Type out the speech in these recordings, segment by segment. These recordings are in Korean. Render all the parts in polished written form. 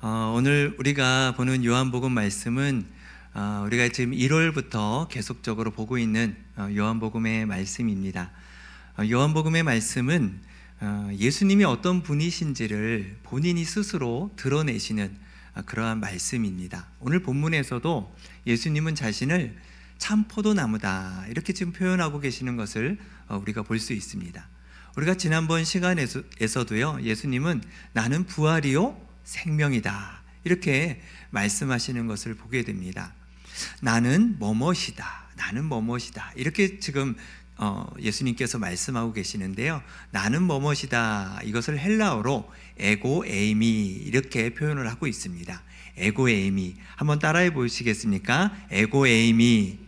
오늘 우리가 보는 요한복음 말씀은 우리가 지금 1월부터 계속적으로 보고 있는 요한복음의 말씀입니다. 요한복음의 말씀은 예수님이 어떤 분이신지를 본인이 스스로 드러내시는 그러한 말씀입니다. 오늘 본문에서도 예수님은 자신을 참 포도나무다 이렇게 지금 표현하고 계시는 것을 우리가 볼 수 있습니다. 우리가 지난번 시간에서도요, 예수님은 나는 부활이요 생명이다 이렇게 말씀하시는 것을 보게 됩니다. 나는 뭐뭇이다, 나는 뭐뭇이다 이렇게 지금 예수님께서 말씀하고 계시는데요, 나는 뭐뭇이다 이것을 헬라어로 에고 에이미 이렇게 표현을 하고 있습니다. 에고 에이미 한번 따라해 보시겠습니까? 에고 에이미,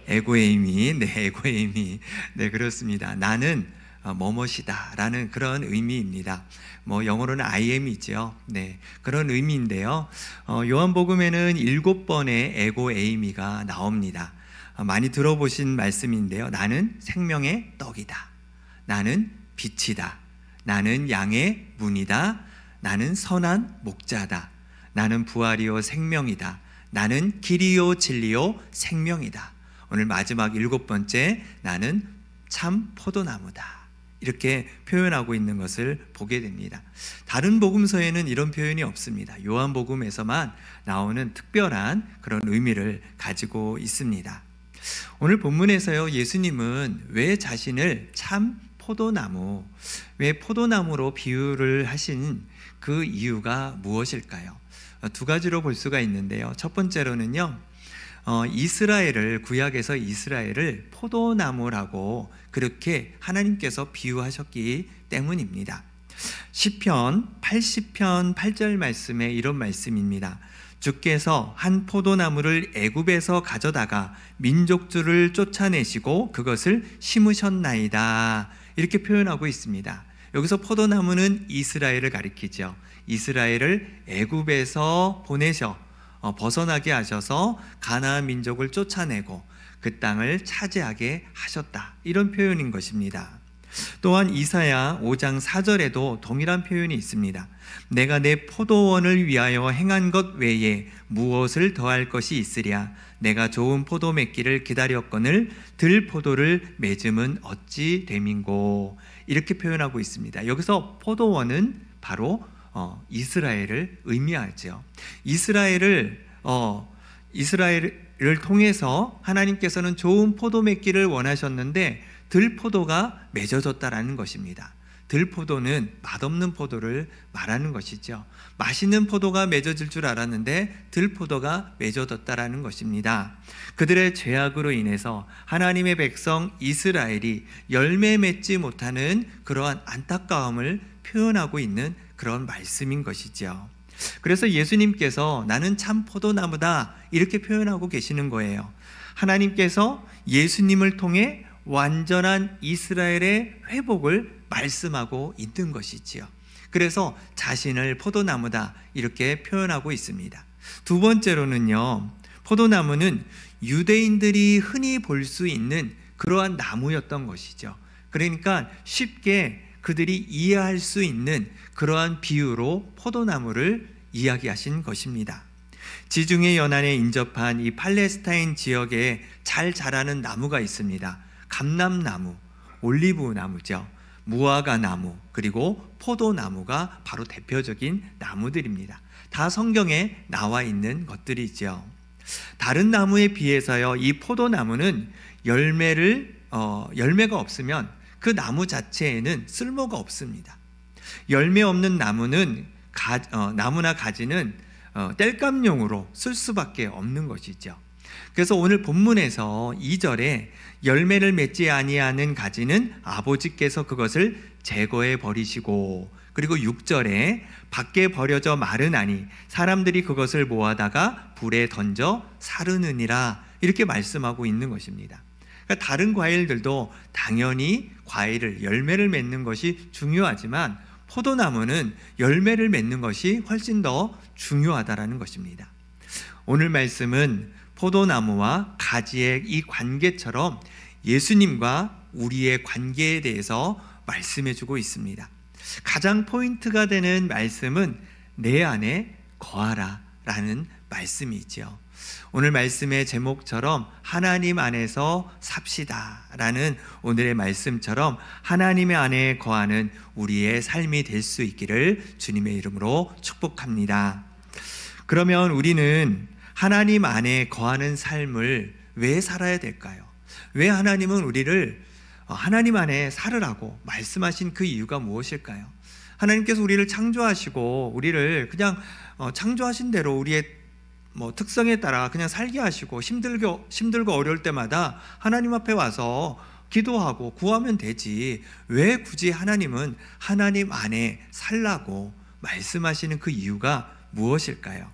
에고 에이미, 네, 에고 에이미, 네, 그렇습니다. 나는 뭐뭇이다 라는 그런 의미입니다. 영어로는 I am이죠. 네, 그런 의미인데요, 요한복음에는 7번의 에고 에이미가 나옵니다. 많이 들어보신 말씀인데요, 나는 생명의 떡이다, 나는 빛이다, 나는 양의 문이다, 나는 선한 목자다, 나는 부활이요 생명이다, 나는 길이요 진리요 생명이다. 오늘 마지막 7번째, 나는 참 포도나무다 이렇게 표현하고 있는 것을 보게 됩니다. 다른 복음서에는 이런 표현이 없습니다. 요한복음에서만 나오는 특별한 그런 의미를 가지고 있습니다. 오늘 본문에서요, 예수님은 왜 자신을 참 포도나무, 왜 포도나무로 비유를 하신 그 이유가 무엇일까요? 두 가지로 볼 수가 있는데요, 첫 번째로는요, 이스라엘을, 구약에서 이스라엘을 포도나무라고 그렇게 하나님께서 비유하셨기 때문입니다. 시편 80편 8절 말씀에 이런 말씀입니다. 주께서 한 포도나무를 애굽에서 가져다가 민족들을 쫓아내시고 그것을 심으셨나이다 이렇게 표현하고 있습니다. 여기서 포도나무는 이스라엘을 가리키죠. 이스라엘을 애굽에서 보내셔 벗어나게 하셔서 가나안 민족을 쫓아내고 그 땅을 차지하게 하셨다 이런 표현인 것입니다. 또한 이사야 5장 4절에도 동일한 표현이 있습니다. 내가 내 포도원을 위하여 행한 것 외에 무엇을 더할 것이 있으랴. 내가 좋은 포도 맺기를 기다렸거늘 들포도를 맺음은 어찌 됨인고 이렇게 표현하고 있습니다. 여기서 포도원은 바로 이스라엘을 의미하죠. 이스라엘을 통해서 하나님께서는 좋은 포도 맺기를 원하셨는데 들포도가 맺어졌다라는 것입니다. 들포도는 맛없는 포도를 말하는 것이죠. 맛있는 포도가 맺어질 줄 알았는데 들포도가 맺어졌다라는 것입니다. 그들의 죄악으로 인해서 하나님의 백성 이스라엘이 열매 맺지 못하는 그러한 안타까움을 표현하고 있는 그런 말씀인 것이죠. 그래서 예수님께서 나는 참 포도나무다 이렇게 표현하고 계시는 거예요. 하나님께서 예수님을 통해 완전한 이스라엘의 회복을 말씀하고 있는 것이지요. 그래서 자신을 포도나무다 이렇게 표현하고 있습니다. 두 번째로는요, 포도나무는 유대인들이 흔히 볼 수 있는 그러한 나무였던 것이죠. 그러니까 쉽게 그들이 이해할 수 있는 그러한 비유로 포도나무를 이야기하신 것입니다. 지중해 연안에 인접한 이 팔레스타인 지역에 잘 자라는 나무가 있습니다. 감람나무, 올리브나무죠. 무화과나무, 그리고 포도나무가 바로 대표적인 나무들입니다. 다 성경에 나와 있는 것들이죠. 다른 나무에 비해서요, 이 포도나무는 열매가 없으면 그 나무 자체에는 쓸모가 없습니다. 열매 없는 나무는 나무나 가지는 땔감용으로 쓸 수밖에 없는 것이죠. 그래서 오늘 본문에서 2절에 열매를 맺지 아니하는 가지는 아버지께서 그것을 제거해 버리시고, 그리고 6절에 밖에 버려져 마르나니 사람들이 그것을 모아다가 불에 던져 사르느니라 이렇게 말씀하고 있는 것입니다. 그러니까 다른 과일들도 당연히 열매를 맺는 것이 중요하지만 포도나무는 열매를 맺는 것이 훨씬 더 중요하다라는 것입니다. 오늘 말씀은 포도나무와 가지의 이 관계처럼 예수님과 우리의 관계에 대해서 말씀해 주고 있습니다. 가장 포인트가 되는 말씀은 내 안에 거하라 라는 말씀이지요. 오늘 말씀의 제목처럼 하나님 안에서 삽시다 라는 오늘의 말씀처럼 하나님의 안에 거하는 우리의 삶이 될 수 있기를 주님의 이름으로 축복합니다. 그러면 우리는 하나님 안에 거하는 삶을 왜 살아야 될까요? 왜 하나님은 우리를 하나님 안에 살으라고 말씀하신 그 이유가 무엇일까요? 하나님께서 우리를 창조하시고 우리를 그냥 창조하신 대로 우리의 특성에 따라 그냥 살게 하시고 힘들고 어려울 때마다 하나님 앞에 와서 기도하고 구하면 되지, 왜 굳이 하나님은 하나님 안에 살라고 말씀하시는 그 이유가 무엇일까요?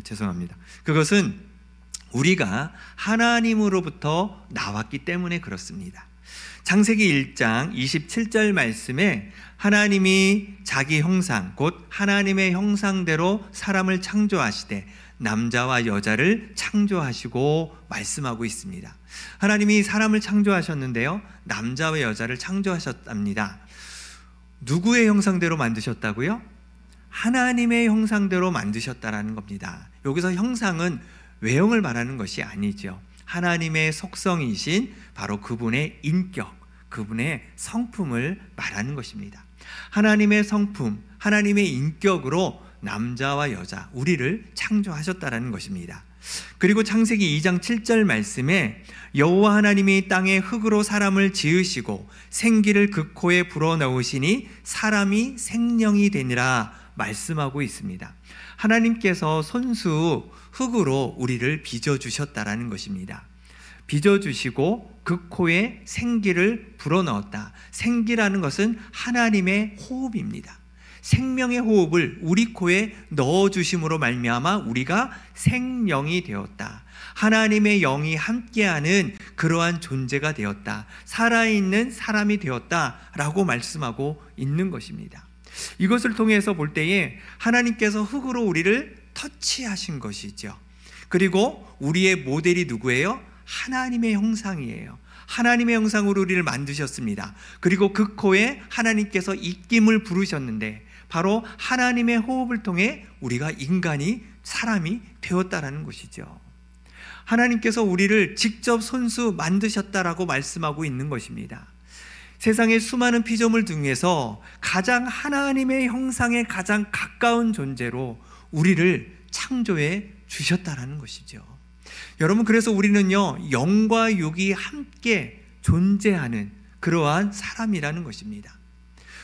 죄송합니다. 그것은 우리가 하나님으로부터 나왔기 때문에 그렇습니다. 창세기 1장 27절 말씀에 하나님이 자기 형상 곧 하나님의 형상대로 사람을 창조하시되 남자와 여자를 창조하시고 말씀하고 있습니다. 하나님이 사람을 창조하셨는데요, 남자와 여자를 창조하셨답니다. 누구의 형상대로 만드셨다고요? 하나님의 형상대로 만드셨다라는 겁니다. 여기서 형상은 외형을 말하는 것이 아니죠. 하나님의 속성이신 바로 그분의 인격, 그분의 성품을 말하는 것입니다. 하나님의 성품, 하나님의 인격으로 남자와 여자, 우리를 창조하셨다라는 것입니다. 그리고 창세기 2장 7절 말씀에 여호와 하나님이 땅에 흙으로 사람을 지으시고 생기를 그 코에 불어넣으시니 사람이 생령이 되니라 말씀하고 있습니다. 하나님께서 손수 흙으로 우리를 빚어주셨다라는 것입니다. 빚어주시고 그 코에 생기를 불어넣었다. 생기라는 것은 하나님의 호흡입니다. 생명의 호흡을 우리 코에 넣어주심으로 말미암아 우리가 생명이 되었다. 하나님의 영이 함께하는 그러한 존재가 되었다. 살아있는 사람이 되었다라고 말씀하고 있는 것입니다. 이것을 통해서 볼 때에 하나님께서 흙으로 우리를 터치하신 것이죠. 그리고 우리의 모델이 누구예요? 하나님의 형상이에요. 하나님의 형상으로 우리를 만드셨습니다. 그리고 그 코에 하나님께서 입김을 부르셨는데 바로 하나님의 호흡을 통해 우리가 인간이, 사람이 되었다라는 것이죠. 하나님께서 우리를 직접 손수 만드셨다라고 말씀하고 있는 것입니다. 세상의 수많은 피조물 중에서 가장 하나님의 형상에 가장 가까운 존재로 우리를 창조해 주셨다라는 것이죠. 여러분, 그래서 우리는요, 영과 육이 함께 존재하는 그러한 사람이라는 것입니다.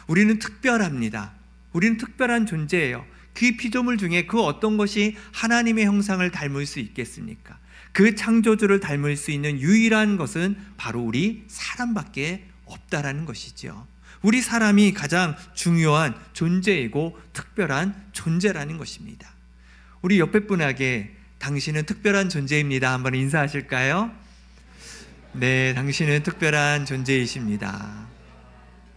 우리는 특별합니다. 우리는 특별한 존재예요. 그 피조물 중에 그 어떤 것이 하나님의 형상을 닮을 수 있겠습니까? 그 창조주를 닮을 수 있는 유일한 것은 바로 우리 사람밖에 없다라는 것이죠. 우리 사람이 가장 중요한 존재이고 특별한 존재라는 것입니다. 우리 옆에 분에게 당신은 특별한 존재입니다 한번 인사하실까요? 네, 당신은 특별한 존재이십니다.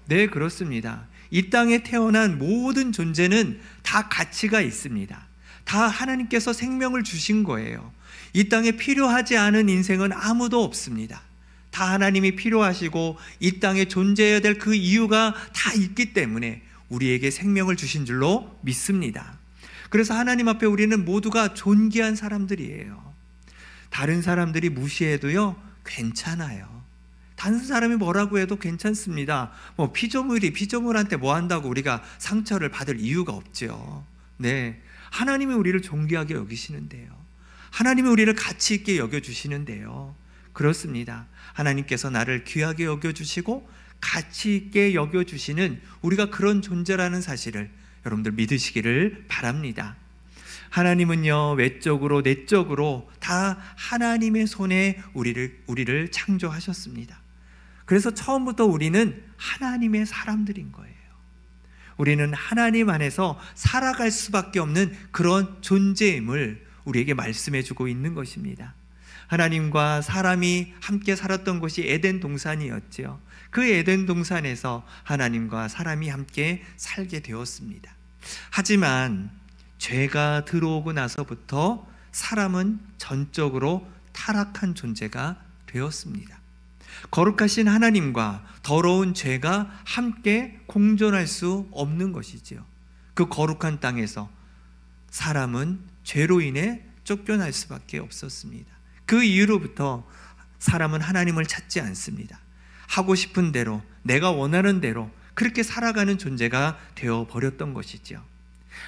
네, 그렇습니다. 이 땅에 태어난 모든 존재는 다 가치가 있습니다. 다 하나님께서 생명을 주신 거예요. 이 땅에 필요하지 않은 인생은 아무도 없습니다. 다 하나님이 필요하시고 이 땅에 존재해야 될 그 이유가 다 있기 때문에 우리에게 생명을 주신 줄로 믿습니다. 그래서 하나님 앞에 우리는 모두가 존귀한 사람들이에요. 다른 사람들이 무시해도요, 괜찮아요. 다른 사람이 뭐라고 해도 괜찮습니다. 피조물한테 뭐 한다고 우리가 상처를 받을 이유가 없죠. 네, 하나님이 우리를 존귀하게 여기시는데요. 하나님이 우리를 가치 있게 여겨주시는데요. 그렇습니다. 하나님께서 나를 귀하게 여겨주시고 가치 있게 여겨주시는 우리가 그런 존재라는 사실을 여러분들 믿으시기를 바랍니다. 하나님은요, 외적으로 내적으로 다 하나님의 손에 우리를 창조하셨습니다. 그래서 처음부터 우리는 하나님의 사람들인 거예요. 우리는 하나님 안에서 살아갈 수밖에 없는 그런 존재임을 우리에게 말씀해 주고 있는 것입니다. 하나님과 사람이 함께 살았던 곳이 에덴 동산이었죠. 그 에덴 동산에서 하나님과 사람이 함께 살게 되었습니다. 하지만 죄가 들어오고 나서부터 사람은 전적으로 타락한 존재가 되었습니다. 거룩하신 하나님과 더러운 죄가 함께 공존할 수 없는 것이지요. 그 거룩한 땅에서 사람은 죄로 인해 쫓겨날 수밖에 없었습니다. 그 이후로부터 사람은 하나님을 찾지 않습니다. 하고 싶은 대로, 내가 원하는 대로 그렇게 살아가는 존재가 되어버렸던 것이죠.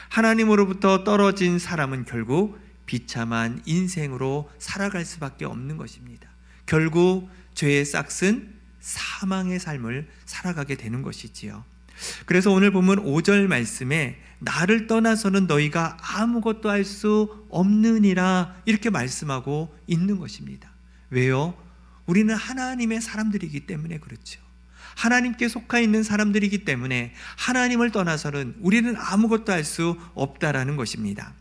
하나님으로부터 떨어진 사람은 결국 비참한 인생으로 살아갈 수밖에 없는 것입니다. 결국 죄의 싹슨 사망의 삶을 살아가게 되는 것이지요. 그래서 오늘 보면 5절 말씀에 나를 떠나서는 너희가 아무것도 할 수 없느니라 이렇게 말씀하고 있는 것입니다. 왜요? 우리는 하나님의 사람들이기 때문에 그렇죠. 하나님께 속해 있는 사람들이기 때문에 하나님을 떠나서는 우리는 아무것도 할 수 없다라는 것입니다.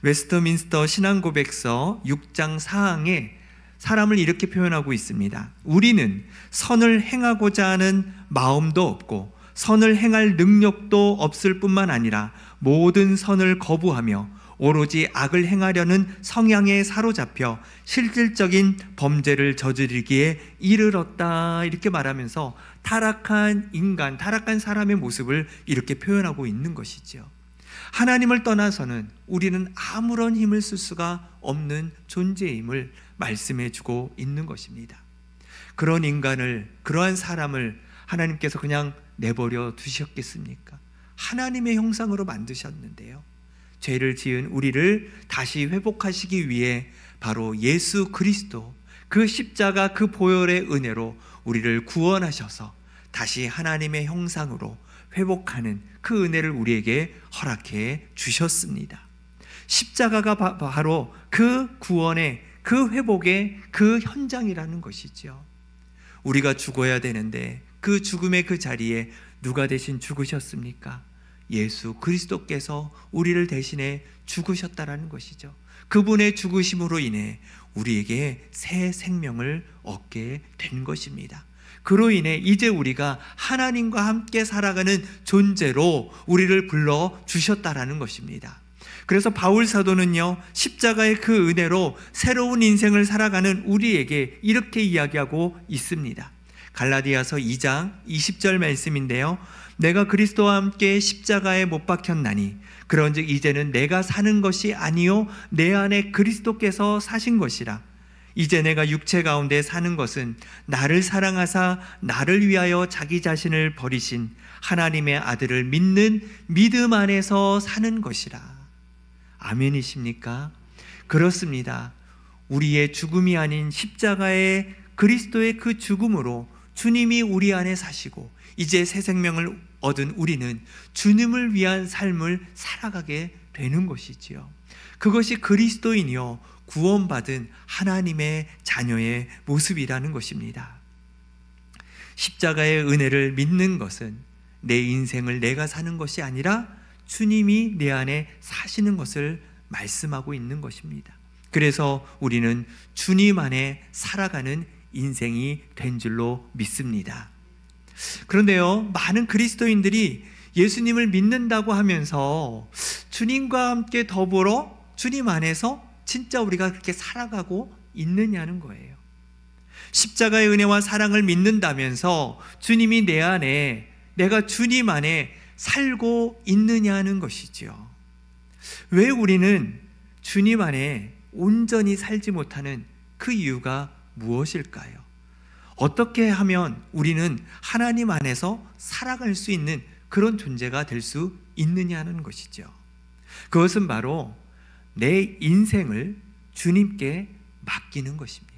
웨스터민스터 신앙고백서 6장 4항에 사람을 이렇게 표현하고 있습니다. 우리는 선을 행하고자 하는 마음도 없고 선을 행할 능력도 없을 뿐만 아니라 모든 선을 거부하며 오로지 악을 행하려는 성향에 사로잡혀 실질적인 범죄를 저지르기에 이르렀다 이렇게 말하면서 타락한 인간, 타락한 사람의 모습을 이렇게 표현하고 있는 것이죠. 하나님을 떠나서는 우리는 아무런 힘을 쓸 수가 없는 존재임을 말씀해 주고 있는 것입니다. 그런 인간을, 그러한 사람을 하나님께서 그냥 내버려 두셨겠습니까? 하나님의 형상으로 만드셨는데요. 죄를 지은 우리를 다시 회복하시기 위해 바로 예수 그리스도, 그 십자가 그 보혈의 은혜로 우리를 구원하셔서 다시 하나님의 형상으로 회복하는 그 은혜를 우리에게 허락해 주셨습니다. 십자가가 바로 그 구원의, 그 회복의 그 현장이라는 것이죠. 우리가 죽어야 되는데 그 죽음의 그 자리에 누가 대신 죽으셨습니까? 예수 그리스도께서 우리를 대신해 죽으셨다라는 것이죠. 그분의 죽으심으로 인해 우리에게 새 생명을 얻게 된 것입니다. 그로 인해 이제 우리가 하나님과 함께 살아가는 존재로 우리를 불러주셨다라는 것입니다. 그래서 바울 사도는요, 십자가의 그 은혜로 새로운 인생을 살아가는 우리에게 이렇게 이야기하고 있습니다. 갈라디아서 2장 20절 말씀인데요, 내가 그리스도와 함께 십자가에 못 박혔나니 그런즉 이제는 내가 사는 것이 아니요 내 안에 그리스도께서 사신 것이라. 이제 내가 육체 가운데 사는 것은 나를 사랑하사 나를 위하여 자기 자신을 버리신 하나님의 아들을 믿는 믿음 안에서 사는 것이라. 아멘이십니까? 그렇습니다. 우리의 죽음이 아닌 십자가의 그리스도의 그 죽음으로 주님이 우리 안에 사시고 이제 새 생명을 얻은 우리는 주님을 위한 삶을 살아가게 되는 것이지요. 그것이 그리스도인이요 구원받은 하나님의 자녀의 모습이라는 것입니다. 십자가의 은혜를 믿는 것은 내 인생을 내가 사는 것이 아니라 주님이 내 안에 사시는 것을 말씀하고 있는 것입니다. 그래서 우리는 주님 안에 살아가는 인생이 된 줄로 믿습니다. 그런데요, 많은 그리스도인들이 예수님을 믿는다고 하면서 주님과 함께 더불어 주님 안에서 진짜 우리가 그렇게 살아가고 있느냐는 거예요. 십자가의 은혜와 사랑을 믿는다면서 주님이 내 안에, 내가 주님 안에 살고 있느냐는 것이죠. 왜 우리는 주님 안에 온전히 살지 못하는 그 이유가 무엇일까요? 어떻게 하면 우리는 하나님 안에서 살아갈 수 있는 그런 존재가 될 수 있느냐는 것이죠. 그것은 바로 내 인생을 주님께 맡기는 것입니다.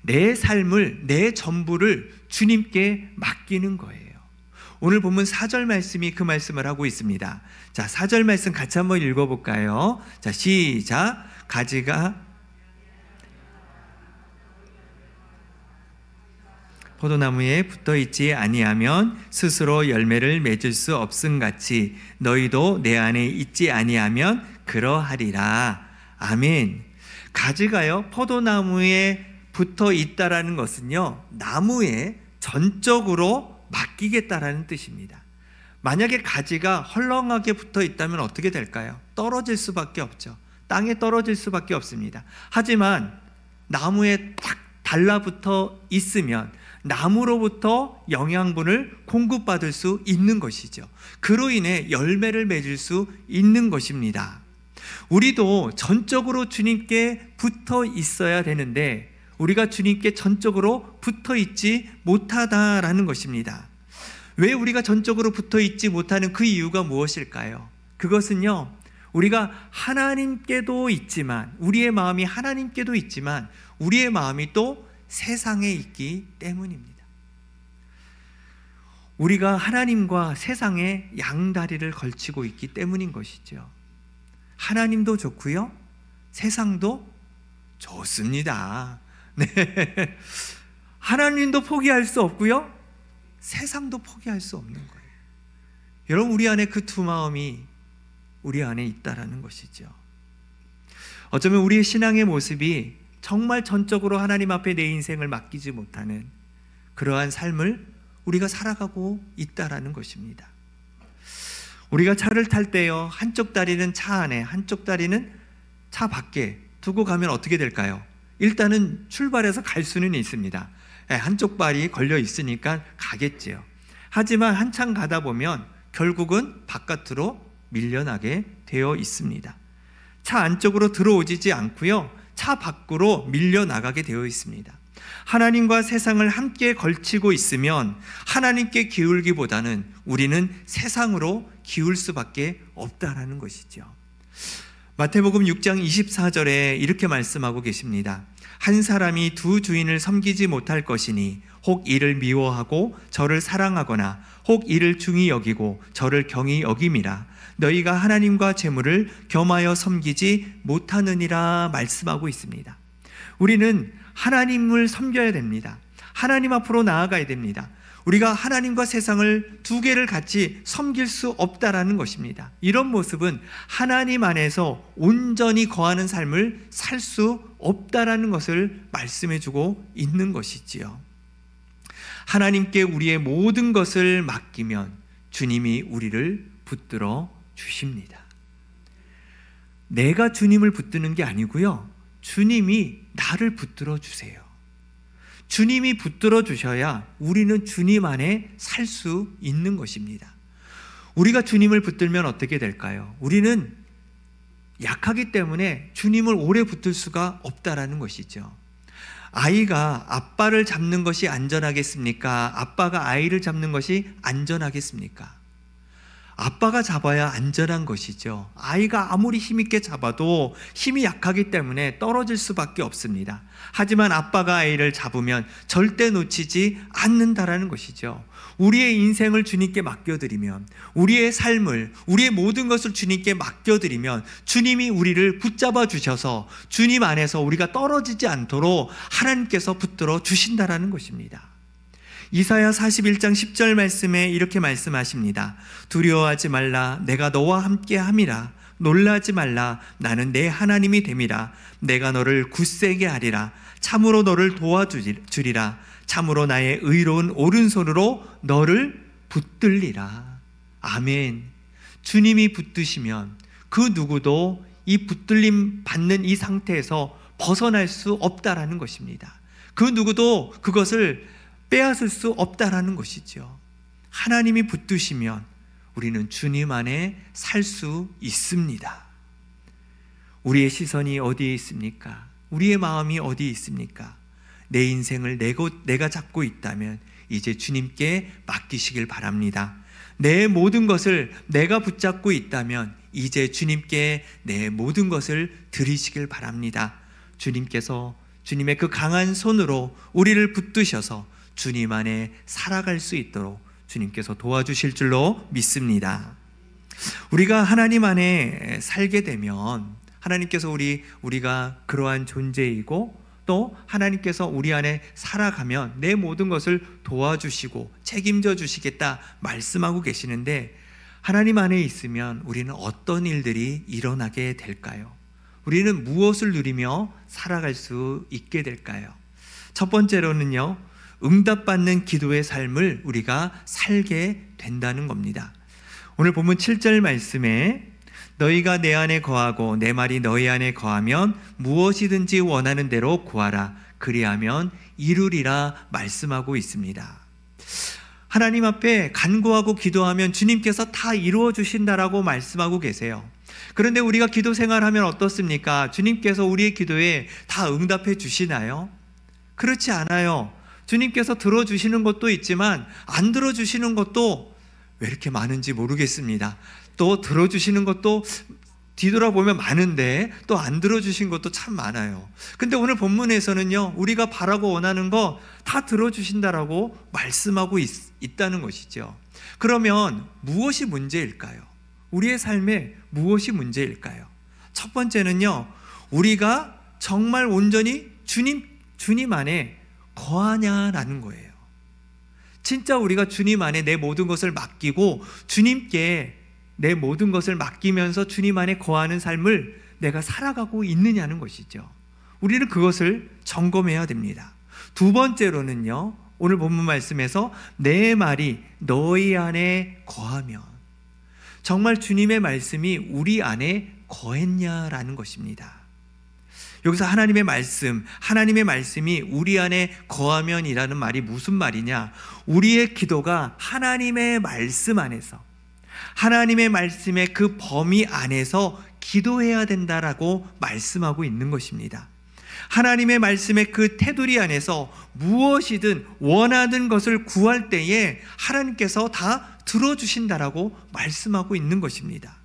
내 삶을, 내 전부를 주님께 맡기는 거예요. 오늘 본문 4절 말씀이 그 말씀을 하고 있습니다. 자, 4절 말씀 같이 한번 읽어볼까요? 자, 시작. 가지가 포도나무에 붙어있지 아니하면 스스로 열매를 맺을 수 없음같이 너희도 내 안에 있지 아니하면 그러하리라. 아멘. 가지가요, 포도나무에 붙어 있다라는 것은요, 나무에 전적으로 맡기겠다라는 뜻입니다. 만약에 가지가 헐렁하게 붙어 있다면 어떻게 될까요? 떨어질 수밖에 없죠. 땅에 떨어질 수밖에 없습니다. 하지만 나무에 딱 달라붙어 있으면 나무로부터 영양분을 공급받을 수 있는 것이죠. 그로 인해 열매를 맺을 수 있는 것입니다. 우리도 전적으로 주님께 붙어 있어야 되는데 우리가 주님께 전적으로 붙어 있지 못하다라는 것입니다. 왜 우리가 전적으로 붙어 있지 못하는 그 이유가 무엇일까요? 그것은요, 우리가 하나님께도 있지만, 우리의 마음이 하나님께도 있지만 우리의 마음이 또 세상에 있기 때문입니다. 우리가 하나님과 세상에 양다리를 걸치고 있기 때문인 것이죠. 하나님도 좋고요, 세상도 좋습니다. 네. 하나님도 포기할 수 없고요, 세상도 포기할 수 없는 거예요. 여러분, 우리 안에 그 두 마음이 우리 안에 있다라는 것이죠. 어쩌면 우리의 신앙의 모습이 정말 전적으로 하나님 앞에 내 인생을 맡기지 못하는 그러한 삶을 우리가 살아가고 있다라는 것입니다. 우리가 차를 탈 때요, 한쪽 다리는 차 안에, 한쪽 다리는 차 밖에 두고 가면 어떻게 될까요? 일단은 출발해서 갈 수는 있습니다. 한쪽 발이 걸려 있으니까 가겠지요. 하지만 한참 가다 보면 결국은 바깥으로 밀려나게 되어 있습니다. 차 안쪽으로 들어오지 않고요, 차 밖으로 밀려나가게 되어 있습니다. 하나님과 세상을 함께 걸치고 있으면 하나님께 기울기보다는 우리는 세상으로 기울 수밖에 없다라는 것이죠. 마태복음 6장 24절에 이렇게 말씀하고 계십니다. 한 사람이 두 주인을 섬기지 못할 것이니 혹 이를 미워하고 저를 사랑하거나 혹 이를 중히 여기고 저를 경히 여김이라. 너희가 하나님과 재물을 겸하여 섬기지 못하느니라 말씀하고 있습니다. 우리는 하나님을 섬겨야 됩니다. 하나님 앞으로 나아가야 됩니다. 우리가 하나님과 세상을 두 개를 같이 섬길 수 없다라는 것입니다. 이런 모습은 하나님 안에서 온전히 거하는 삶을 살 수 없다라는 것을 말씀해주고 있는 것이지요. 하나님께 우리의 모든 것을 맡기면 주님이 우리를 붙들어 주십니다. 내가 주님을 붙드는 게 아니고요, 주님이 나를 붙들어 주세요. 주님이 붙들어 주셔야 우리는 주님 안에 살 수 있는 것입니다. 우리가 주님을 붙들면 어떻게 될까요? 우리는 약하기 때문에 주님을 오래 붙들 수가 없다라는 것이죠. 아이가 아빠를 잡는 것이 안전하겠습니까? 아빠가 아이를 잡는 것이 안전하겠습니까? 아빠가 잡아야 안전한 것이죠. 아이가 아무리 힘있게 잡아도 힘이 약하기 때문에 떨어질 수밖에 없습니다. 하지만 아빠가 아이를 잡으면 절대 놓치지 않는다라는 것이죠. 우리의 인생을 주님께 맡겨드리면, 우리의 삶을, 우리의 모든 것을 주님께 맡겨드리면 주님이 우리를 붙잡아 주셔서 주님 안에서 우리가 떨어지지 않도록 하나님께서 붙들어 주신다라는 것입니다. 이사야 41장 10절 말씀에 이렇게 말씀하십니다. 두려워하지 말라, 내가 너와 함께 함이라. 놀라지 말라, 나는 내 하나님이 됨이라. 내가 너를 굳세게 하리라. 참으로 너를 도와주리라. 참으로 나의 의로운 오른손으로 너를 붙들리라. 아멘. 주님이 붙드시면 그 누구도 이 붙들림 받는 이 상태에서 벗어날 수 없다라는 것입니다. 그 누구도 그것을 빼앗을 수 없다라는 것이죠. 하나님이 붙드시면 우리는 주님 안에 살 수 있습니다. 우리의 시선이 어디에 있습니까? 우리의 마음이 어디에 있습니까? 내 인생을 내가 잡고 있다면 이제 주님께 맡기시길 바랍니다. 내 모든 것을 내가 붙잡고 있다면 이제 주님께 내 모든 것을 드리시길 바랍니다. 주님께서 주님의 그 강한 손으로 우리를 붙드셔서 주님 안에 살아갈 수 있도록 주님께서 도와주실 줄로 믿습니다. 우리가 하나님 안에 살게 되면 하나님께서 우리가 그러한 존재이고 또 하나님께서 우리 안에 살아가면 내 모든 것을 도와주시고 책임져 주시겠다 말씀하고 계시는데, 하나님 안에 있으면 우리는 어떤 일들이 일어나게 될까요? 우리는 무엇을 누리며 살아갈 수 있게 될까요? 첫 번째로는요, 응답받는 기도의 삶을 우리가 살게 된다는 겁니다. 오늘 본문 7절 말씀에 너희가 내 안에 거하고 내 말이 너희 안에 거하면 무엇이든지 원하는 대로 구하라. 그리하면 이루리라 말씀하고 있습니다. 하나님 앞에 간구하고 기도하면 주님께서 다 이루어 주신다라고 말씀하고 계세요. 그런데 우리가 기도 생활하면 어떻습니까? 주님께서 우리의 기도에 다 응답해 주시나요? 그렇지 않아요. 주님께서 들어주시는 것도 있지만 안 들어주시는 것도 왜 이렇게 많은지 모르겠습니다. 또 들어주시는 것도 뒤돌아보면 많은데 또 안 들어주신 것도 참 많아요. 근데 오늘 본문에서는요, 우리가 바라고 원하는 거 다 들어주신다라고 말씀하고 있다는 것이죠. 그러면 무엇이 문제일까요? 우리의 삶에 무엇이 문제일까요? 첫 번째는요, 우리가 정말 온전히 주님 안에 거하냐라는 거예요. 진짜 우리가 주님 안에 내 모든 것을 맡기고 주님께 내 모든 것을 맡기면서 주님 안에 거하는 삶을 내가 살아가고 있느냐는 것이죠. 우리는 그것을 점검해야 됩니다. 두 번째로는요, 오늘 본문 말씀에서 내 말이 너희 안에 거하면, 정말 주님의 말씀이 우리 안에 거했냐라는 것입니다. 여기서 하나님의 말씀이 우리 안에 거하면이라는 말이 무슨 말이냐? 우리의 기도가 하나님의 말씀 안에서, 하나님의 말씀의 그 범위 안에서 기도해야 된다라고 말씀하고 있는 것입니다. 하나님의 말씀의 그 테두리 안에서 무엇이든 원하는 것을 구할 때에 하나님께서 다 들어주신다라고 말씀하고 있는 것입니다.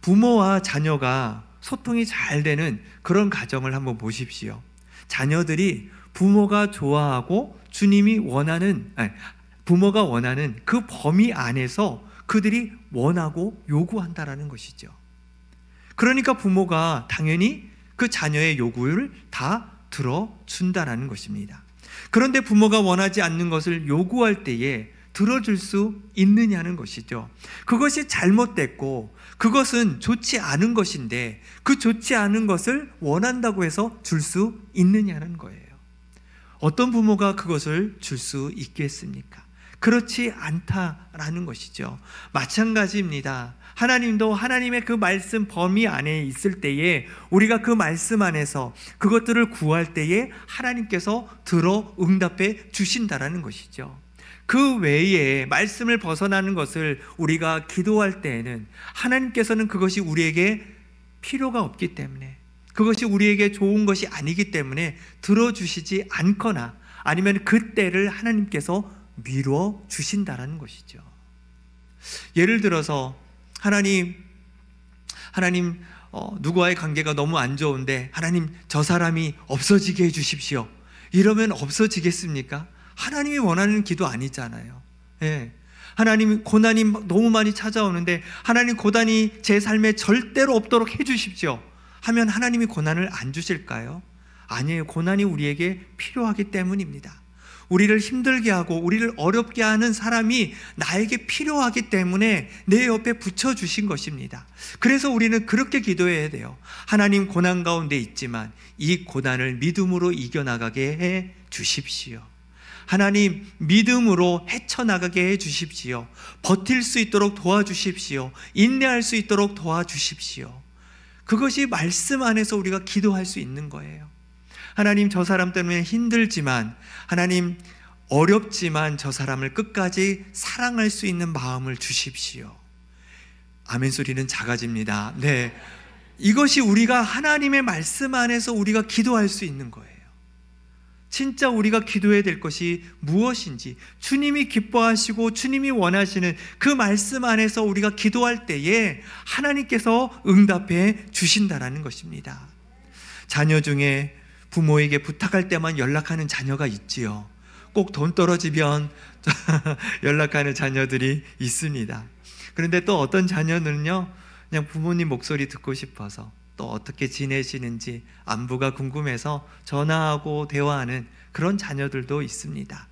부모와 자녀가 소통이 잘 되는 그런 가정을 한번 보십시오. 자녀들이 부모가 좋아하고 부모가 원하는 그 범위 안에서 그들이 원하고 요구한다라는 것이죠. 그러니까 부모가 당연히 그 자녀의 요구를 다 들어준다라는 것입니다. 그런데 부모가 원하지 않는 것을 요구할 때에 들어줄 수 있느냐는 것이죠. 그것이 잘못됐고 그것은 좋지 않은 것인데 그 좋지 않은 것을 원한다고 해서 줄 수 있느냐는 거예요. 어떤 부모가 그것을 줄 수 있겠습니까? 그렇지 않다라는 것이죠. 마찬가지입니다. 하나님도 하나님의 그 말씀 범위 안에 있을 때에 우리가 그 말씀 안에서 그것들을 구할 때에 하나님께서 들어 응답해 주신다라는 것이죠. 그 외에 말씀을 벗어나는 것을 우리가 기도할 때에는 하나님께서는 그것이 우리에게 필요가 없기 때문에, 그것이 우리에게 좋은 것이 아니기 때문에 들어주시지 않거나 아니면 그때를 하나님께서 미루어 주신다라는 것이죠. 예를 들어서 하나님 누구와의 관계가 너무 안 좋은데 하나님 저 사람이 없어지게 해주십시오. 이러면 없어지겠습니까? 하나님이 원하는 기도 아니잖아요. 예. 하나님 고난이 너무 많이 찾아오는데 하나님 고난이 제 삶에 절대로 없도록 해주십시오 하면 하나님이 고난을 안 주실까요? 아니에요. 고난이 우리에게 필요하기 때문입니다. 우리를 힘들게 하고 우리를 어렵게 하는 사람이 나에게 필요하기 때문에 내 옆에 붙여주신 것입니다. 그래서 우리는 그렇게 기도해야 돼요. 하나님, 고난 가운데 있지만 이 고난을 믿음으로 이겨나가게 해 주십시오. 하나님, 믿음으로 헤쳐나가게 해 주십시오. 버틸 수 있도록 도와주십시오. 인내할 수 있도록 도와주십시오. 그것이 말씀 안에서 우리가 기도할 수 있는 거예요. 하나님, 저 사람 때문에 힘들지만, 하나님 어렵지만 저 사람을 끝까지 사랑할 수 있는 마음을 주십시오. 아멘 소리는 작아집니다. 네, 이것이 우리가 하나님의 말씀 안에서 우리가 기도할 수 있는 거예요. 진짜 우리가 기도해야 될 것이 무엇인지, 주님이 기뻐하시고 주님이 원하시는 그 말씀 안에서 우리가 기도할 때에 하나님께서 응답해 주신다라는 것입니다. 자녀 중에 부모에게 부탁할 때만 연락하는 자녀가 있지요. 꼭 돈 떨어지면 연락하는 자녀들이 있습니다. 그런데 또 어떤 자녀는요, 그냥 부모님 목소리 듣고 싶어서, 또 어떻게 지내시는지 안부가 궁금해서 전화하고 대화하는 그런 자녀들도 있습니다.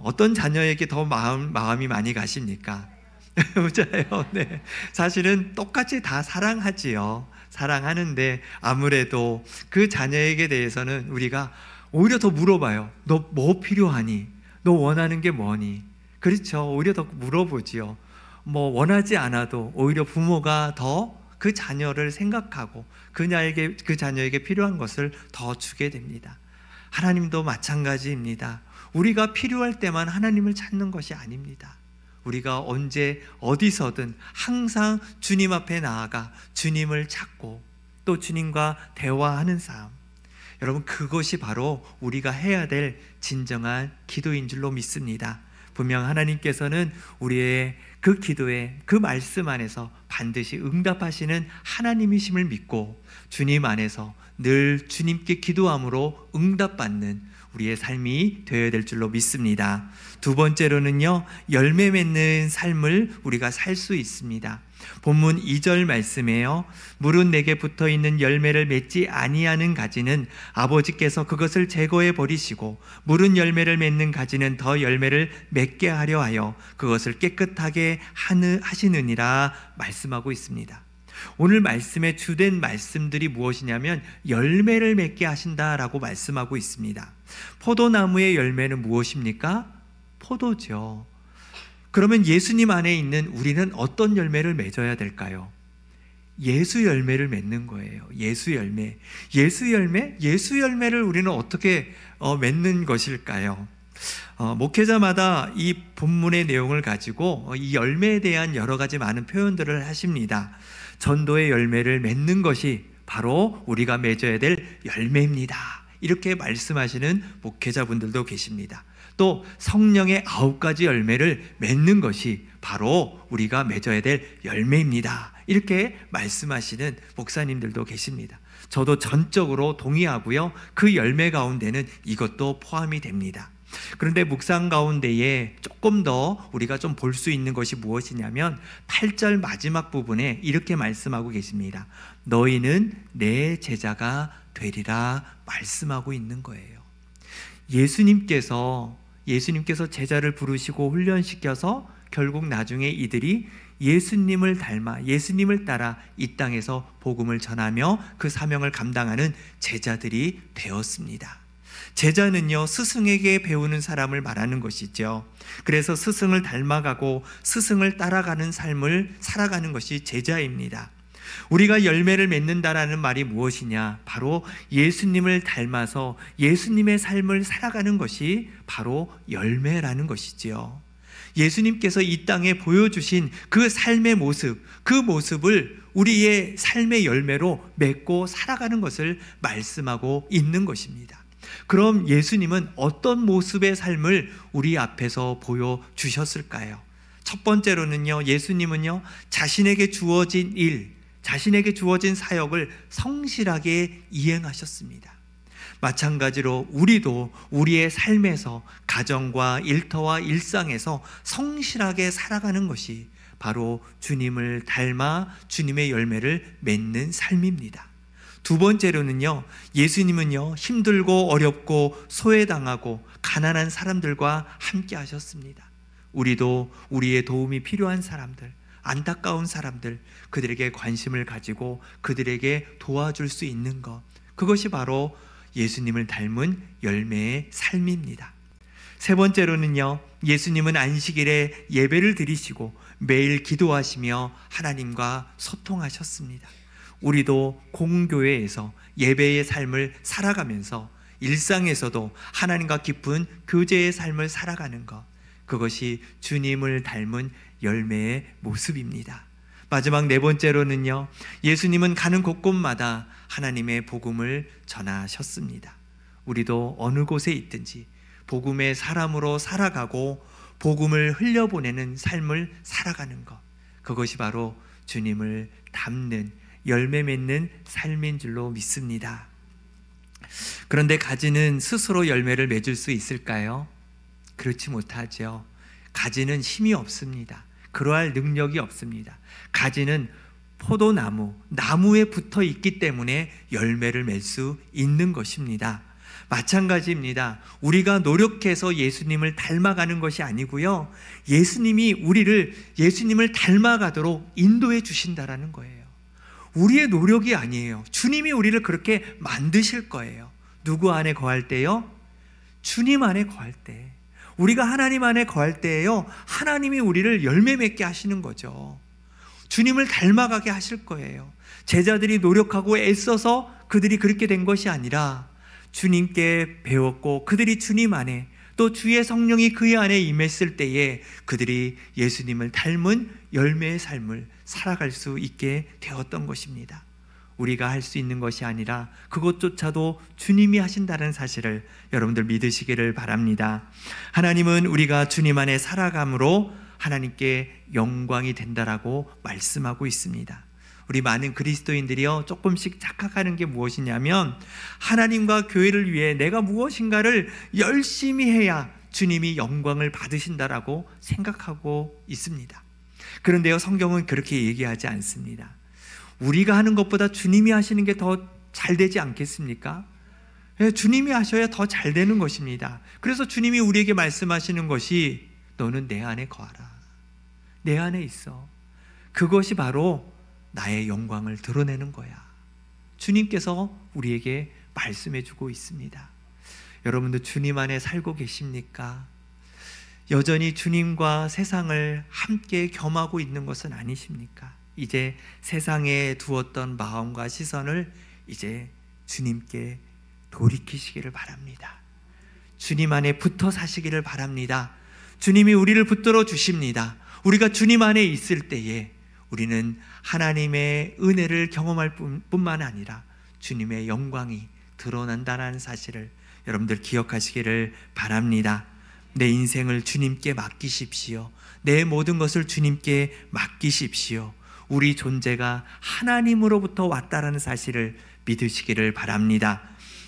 어떤 자녀에게 더 마음이 많이 가십니까? 맞아요. 네. 사실은 똑같이 다 사랑하지요. 사랑하는데 아무래도 그 자녀에게 대해서는 우리가 오히려 더 물어봐요. 너 뭐 필요하니? 너 원하는 게 뭐니? 그렇죠. 오히려 더 물어보지요. 뭐 원하지 않아도 오히려 부모가 더 그 자녀를 생각하고 그 자녀에게 필요한 것을 더 주게 됩니다. 하나님도 마찬가지입니다. 우리가 필요할 때만 하나님을 찾는 것이 아닙니다. 우리가 언제 어디서든 항상 주님 앞에 나아가 주님을 찾고 또 주님과 대화하는 삶, 여러분, 그것이 바로 우리가 해야 될 진정한 기도인 줄로 믿습니다. 분명 하나님께서는 우리의 그 기도에, 그 말씀 안에서 반드시 응답하시는 하나님이심을 믿고 주님 안에서 늘 주님께 기도함으로 응답받는 우리의 삶이 되어야 될 줄로 믿습니다. 두 번째로는요, 열매 맺는 삶을 우리가 살 수 있습니다. 본문 2절 말씀에요, 물은 내게 붙어있는 열매를 맺지 아니하는 가지는 아버지께서 그것을 제거해 버리시고 물은 열매를 맺는 가지는 더 열매를 맺게 하려 하여 그것을 깨끗하게 하시느니라 말씀하고 있습니다. 오늘 말씀의 주된 말씀들이 무엇이냐면 열매를 맺게 하신다라고 말씀하고 있습니다. 포도나무의 열매는 무엇입니까? 포도죠. 그러면 예수님 안에 있는 우리는 어떤 열매를 맺어야 될까요? 예수 열매를 맺는 거예요. 예수 열매. 예수 열매? 예수 열매를 우리는 어떻게 맺는 것일까요? 목회자마다 이 본문의 내용을 가지고 이 열매에 대한 여러 가지 많은 표현들을 하십니다. 전도의 열매를 맺는 것이 바로 우리가 맺어야 될 열매입니다. 이렇게 말씀하시는 목회자분들도 계십니다. 또 성령의 9가지 열매를 맺는 것이 바로 우리가 맺어야 될 열매입니다. 이렇게 말씀하시는 목사님들도 계십니다. 저도 전적으로 동의하고요. 그 열매 가운데는 이것도 포함이 됩니다. 그런데 묵상 가운데에 조금 더 우리가 좀 볼 수 있는 것이 무엇이냐면 8절 마지막 부분에 이렇게 말씀하고 계십니다. 너희는 내 제자가 되리라 말씀하고 있는 거예요. 예수님께서 제자를 부르시고 훈련시켜서 결국 나중에 이들이 예수님을 닮아 예수님을 따라 이 땅에서 복음을 전하며 그 사명을 감당하는 제자들이 되었습니다. 제자는요, 스승에게 배우는 사람을 말하는 것이죠. 그래서 스승을 닮아가고 스승을 따라가는 삶을 살아가는 것이 제자입니다. 우리가 열매를 맺는다라는 말이 무엇이냐? 바로 예수님을 닮아서 예수님의 삶을 살아가는 것이 바로 열매라는 것이지요. 예수님께서 이 땅에 보여주신 그 삶의 모습, 그 모습을 우리의 삶의 열매로 맺고 살아가는 것을 말씀하고 있는 것입니다. 그럼 예수님은 어떤 모습의 삶을 우리 앞에서 보여주셨을까요? 첫 번째로는요, 예수님은요, 자신에게 주어진 일, 자신에게 주어진 사역을 성실하게 이행하셨습니다. 마찬가지로 우리도 우리의 삶에서 가정과 일터와 일상에서 성실하게 살아가는 것이 바로 주님을 닮아 주님의 열매를 맺는 삶입니다. 두 번째로는요, 예수님은요, 힘들고 어렵고 소외당하고 가난한 사람들과 함께 하셨습니다. 우리도 우리의 도움이 필요한 사람들, 안타까운 사람들, 그들에게 관심을 가지고 그들에게 도와줄 수 있는 것, 그것이 바로 예수님을 닮은 열매의 삶입니다. 세 번째로는요, 예수님은 안식일에 예배를 드리시고 매일 기도하시며 하나님과 소통하셨습니다. 우리도 공교회에서 예배의 삶을 살아가면서 일상에서도 하나님과 깊은 교제의 삶을 살아가는 것, 그것이 주님을 닮은 열매의 모습입니다. 마지막 네 번째로는요, 예수님은 가는 곳곳마다 하나님의 복음을 전하셨습니다. 우리도 어느 곳에 있든지 복음의 사람으로 살아가고 복음을 흘려보내는 삶을 살아가는 것, 그것이 바로 주님을 닮는 열매 맺는 삶인 줄로 믿습니다. 그런데 가지는 스스로 열매를 맺을 수 있을까요? 그렇지 못하죠. 가지는 힘이 없습니다. 그러할 능력이 없습니다. 가지는 포도나무, 나무에 붙어 있기 때문에 열매를 맺을 수 있는 것입니다. 마찬가지입니다. 우리가 노력해서 예수님을 닮아가는 것이 아니고요, 예수님이 우리를 예수님을 닮아가도록 인도해 주신다라는 거예요. 우리의 노력이 아니에요. 주님이 우리를 그렇게 만드실 거예요. 누구 안에 거할 때요? 주님 안에 거할 때. 우리가 하나님 안에 거할 때에요, 하나님이 우리를 열매 맺게 하시는 거죠. 주님을 닮아가게 하실 거예요. 제자들이 노력하고 애써서 그들이 그렇게 된 것이 아니라 주님께 배웠고 그들이 주님 안에 또 주의 성령이 그의 안에 임했을 때에 그들이 예수님을 닮은 열매의 삶을 살아갈 수 있게 되었던 것입니다. 우리가 할 수 있는 것이 아니라 그것조차도 주님이 하신다는 사실을 여러분들 믿으시기를 바랍니다. 하나님은 우리가 주님 안에 살아감으로 하나님께 영광이 된다라고 말씀하고 있습니다. 우리 많은 그리스도인들이요, 조금씩 착각하는 게 무엇이냐면 하나님과 교회를 위해 내가 무엇인가를 열심히 해야 주님이 영광을 받으신다라고 생각하고 있습니다. 그런데요, 성경은 그렇게 얘기하지 않습니다. 우리가 하는 것보다 주님이 하시는 게 더 잘 되지 않겠습니까? 주님이 하셔야 더 잘 되는 것입니다. 그래서 주님이 우리에게 말씀하시는 것이 너는 내 안에 거하라. 내 안에 있어. 그것이 바로 나의 영광을 드러내는 거야. 주님께서 우리에게 말씀해 주고 있습니다. 여러분도 주님 안에 살고 계십니까? 여전히 주님과 세상을 함께 겸하고 있는 것은 아니십니까? 이제 세상에 두었던 마음과 시선을 이제 주님께 돌이키시기를 바랍니다. 주님 안에 붙어 사시기를 바랍니다. 주님이 우리를 붙들어 주십니다. 우리가 주님 안에 있을 때에 우리는 하나님의 은혜를 경험할 뿐만 아니라 주님의 영광이 드러난다는 사실을 여러분들 기억하시기를 바랍니다. 내 인생을 주님께 맡기십시오. 내 모든 것을 주님께 맡기십시오. 우리 존재가 하나님으로부터 왔다라는 사실을 믿으시기를 바랍니다.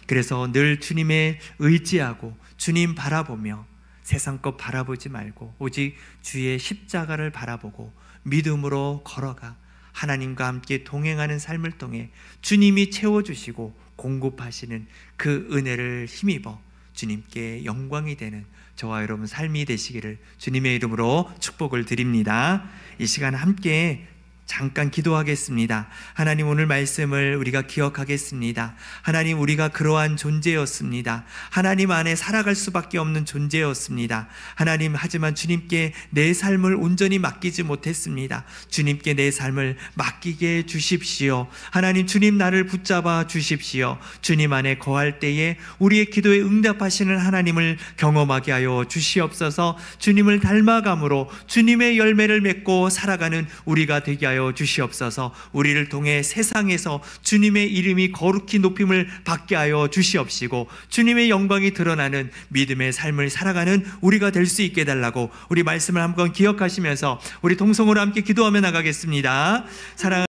그래서 늘 주님의 의지하고 주님 바라보며 세상 것 바라보지 말고 오직 주의 십자가를 바라보고 믿음으로 걸어가 하나님과 함께 동행하는 삶을 통해 주님이 채워주시고 공급하시는 그 은혜를 힘입어 주님께 영광이 되는 저와 여러분 삶이 되시기를 주님의 이름으로 축복을 드립니다. 이 시간 함께 잠깐 기도하겠습니다. 하나님, 오늘 말씀을 우리가 기억하겠습니다. 하나님, 우리가 그러한 존재였습니다. 하나님 안에 살아갈 수밖에 없는 존재였습니다. 하나님, 하지만 주님께 내 삶을 온전히 맡기지 못했습니다. 주님께 내 삶을 맡기게 주십시오. 하나님, 주님 나를 붙잡아 주십시오. 주님 안에 거할 때에 우리의 기도에 응답하시는 하나님을 경험하게 하여 주시옵소서. 주님을 닮아감으로 주님의 열매를 맺고 살아가는 우리가 되게 하여 주시옵소서. 우리를 통해 세상에서 주님의 이름이 거룩히 높임을 받게 하여 주시옵시고 주님의 영광이 드러나는 믿음의 삶을 살아가는 우리가 될 수 있게 해달라고 우리 말씀을 한번 기억하시면서 우리 동성으로 함께 기도하며 나가겠습니다. 사랑하는